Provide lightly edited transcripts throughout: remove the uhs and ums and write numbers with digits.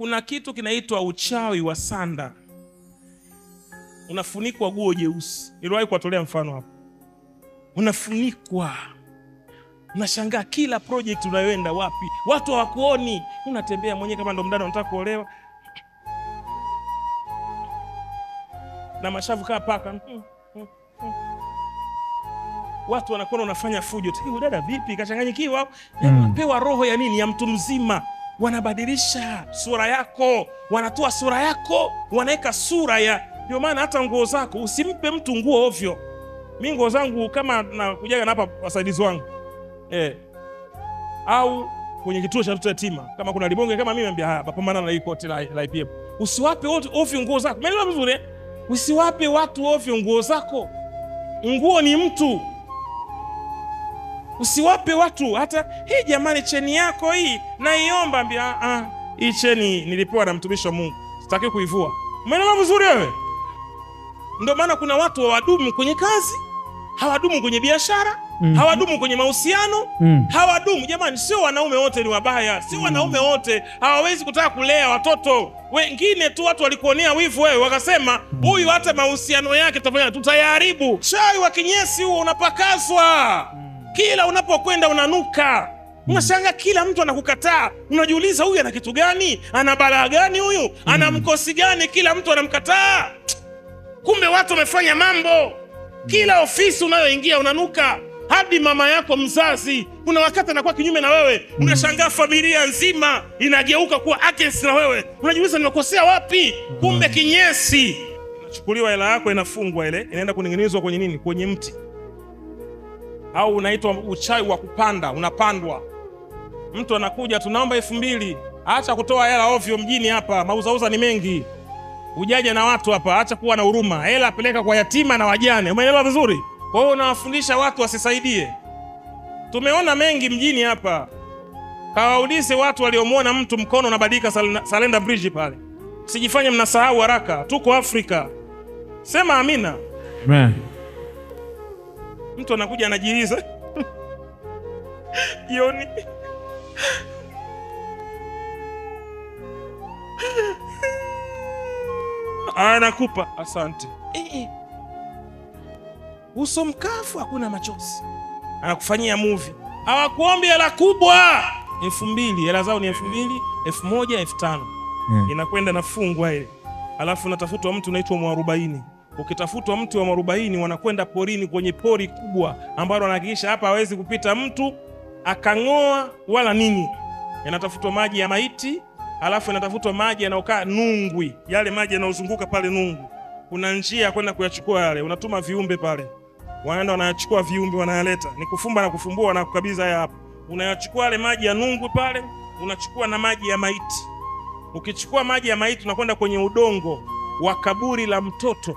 Kuna kitu kinaitwa uchawi wa sanda. Unafunikwa guo jeusi. Niliwahi kuwatolea mfano hapo. Unafunikwa. Unashangaa kila project unayoenda wapi, watu hawakuoni. Unatembea mwenyewe kama ndo mdada unataka kuolewa. Na mashavu kaa paka. Watu wanakuona unafanya fujo. Huyu dada vipi? Kachanganyikiwa. Pewa roho ya nini? Ya mtu mzima. Wanabadilisha sura yako, wanatoa sura yako, wanaweka sura ya. Ndio maana hata nguo zako usimpe mtu nguo ovyo. Mimi nguo zangu kama na kujaga na hapa wasaidizi wangu. Au kwenye kituo cha watoto yatima, kama kuna libonge kama mimi ambia haya pambana na hii koti la IPM. Usiwape watu ovyo nguo zako. Umeelewa vizuri? Usiwape watu ovyo nguo zako. Nguo ni mtu. Usiwape watu hata hii jamani cheni yako hii naiomba ambia hii cheni nilipewa na mtumishi wa Mungu. Sitaki kuivua. Umeelewa vizuri wewe? Ndio maana kuna watu hawadumu kwenye kazi, hawadumu kwenye biashara, hawadumu kwenye mahusiano, hawadumu. Jamani, sio wanaume wote ni wabaya, sio wanaume wote hawawezi kutaka kulea watoto. Wengine tu watu walikuonea wivu wewe, wakasema huyu hata mahusiano yake tutayaharibu. Chai wa kinyesi huo unapakazwa. Kila unapokwenda unanuka. Unashangaa kila mtu anakukataa. Unajiuliza huyu ana kitu gani? Ana balaa gani huyu? Ana mkosi gani? Kila mtu anamkataa. Kumbe watu wamefanya mambo. Kila ofisi unayoingia unanuka. Hadi mama yako mzazi kuna wakati anakuwa kinyume na wewe. Unashangaa familia nzima inageuka kuwa against na wewe. Unajiuliza nimekosea wapi? Kumbe kinyesi. Inachukuliwa hela yako inafungwa ile, inaenda kuning'inizwa kwenye nini? Kwenye mti. Au unaitwa uchawi wa kupanda, unapandwa. Mtu anakuja tunaomba 2000. Acha kutoa hela ovyo mjini hapa, mauzauza ni mengi. Ujaje na watu hapa, acha kuwa na huruma. Hela apeleka kwa yatima na wajane. Umeelewa vizuri? Kwa hiyo unawafundisha watu wasisaidie. Tumeona mengi mjini hapa. Kawaulize watu waliomuona mtu mkono unabadilika Salenda Bridge pale. Sijifanye mnasahau haraka. Tuko Afrika. Sema amina. Amen. Mtu anakuja anajiliza. Jioni. Anakupa asante. Uso mkafu hakuna machozi. Anakufanyia movie. Hawakuombi hela kubwa. 2000, hela zao ni 2000, 1000, 5000. Inakwenda nafungwa ile. Alafu natafutwa mtu anaitwa mwarobaini. Ukitafutwa mtu wa mwarobaini wanakwenda porini kwenye pori kubwa ambalo wanahakikisha hapa hawezi kupita mtu akang'oa wala nini. Yanatafutwa maji ya maiti, alafu yanatafutwa maji yanayokaa nungwi. Yale maji yanayozunguka pale nungwi. Kuna njia ya kwenda kuyachukua yale. Unatuma viumbe pale. Wanaenda wanayachukua viumbe wanayaleta. Ni kufumba na kufumbua wanakukabidha haya hapa. Unayachukua yale maji ya nungwi pale, unachukua na maji ya maiti. Ukichukua maji ya maiti unakwenda kwenye udongo wa kaburi la mtoto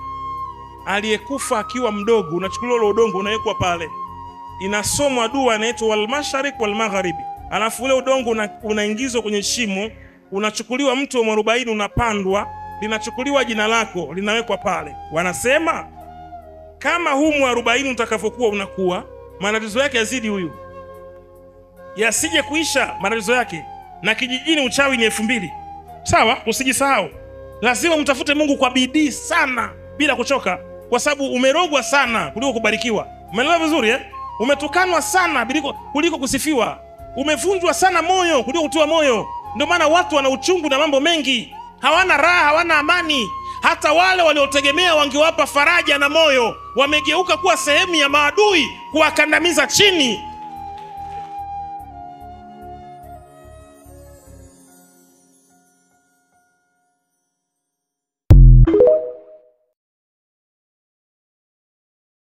aliyekufa akiwa mdogo. Unachukulia ule udongo unawekwa pale. Inasomwa dua inaitwa wal mashariq wal magharibi. Alafu ule udongo unaingizwa kwenye shimo, unachukuliwa mtu wa mwarobaini unapandwa, linachukuliwa jina lako linawekwa pale. Wanasema kama huu mwarobaini utakavyokuwa unakuwa, matatizo yake yazidi huyu. Yasije kuisha matatizo yake. Na kijijini uchawi ni 2000. Sawa? Usijisahau. Lazima mtafute Mungu kwa bidii sana bila kuchoka, kwa sababu umerogwa sana kuliko kubarikiwa. Umeelewa vizuri Umetukanwa sana kuliko kusifiwa. Umevunjwa sana moyo kuliko kutiwa moyo. Ndio maana watu wana uchungu na mambo mengi. Hawana raha, hawana amani. Hata wale waliotegemea wangewapa faraja na moyo, wamegeuka kuwa sehemu ya maadui, kuwakandamiza chini.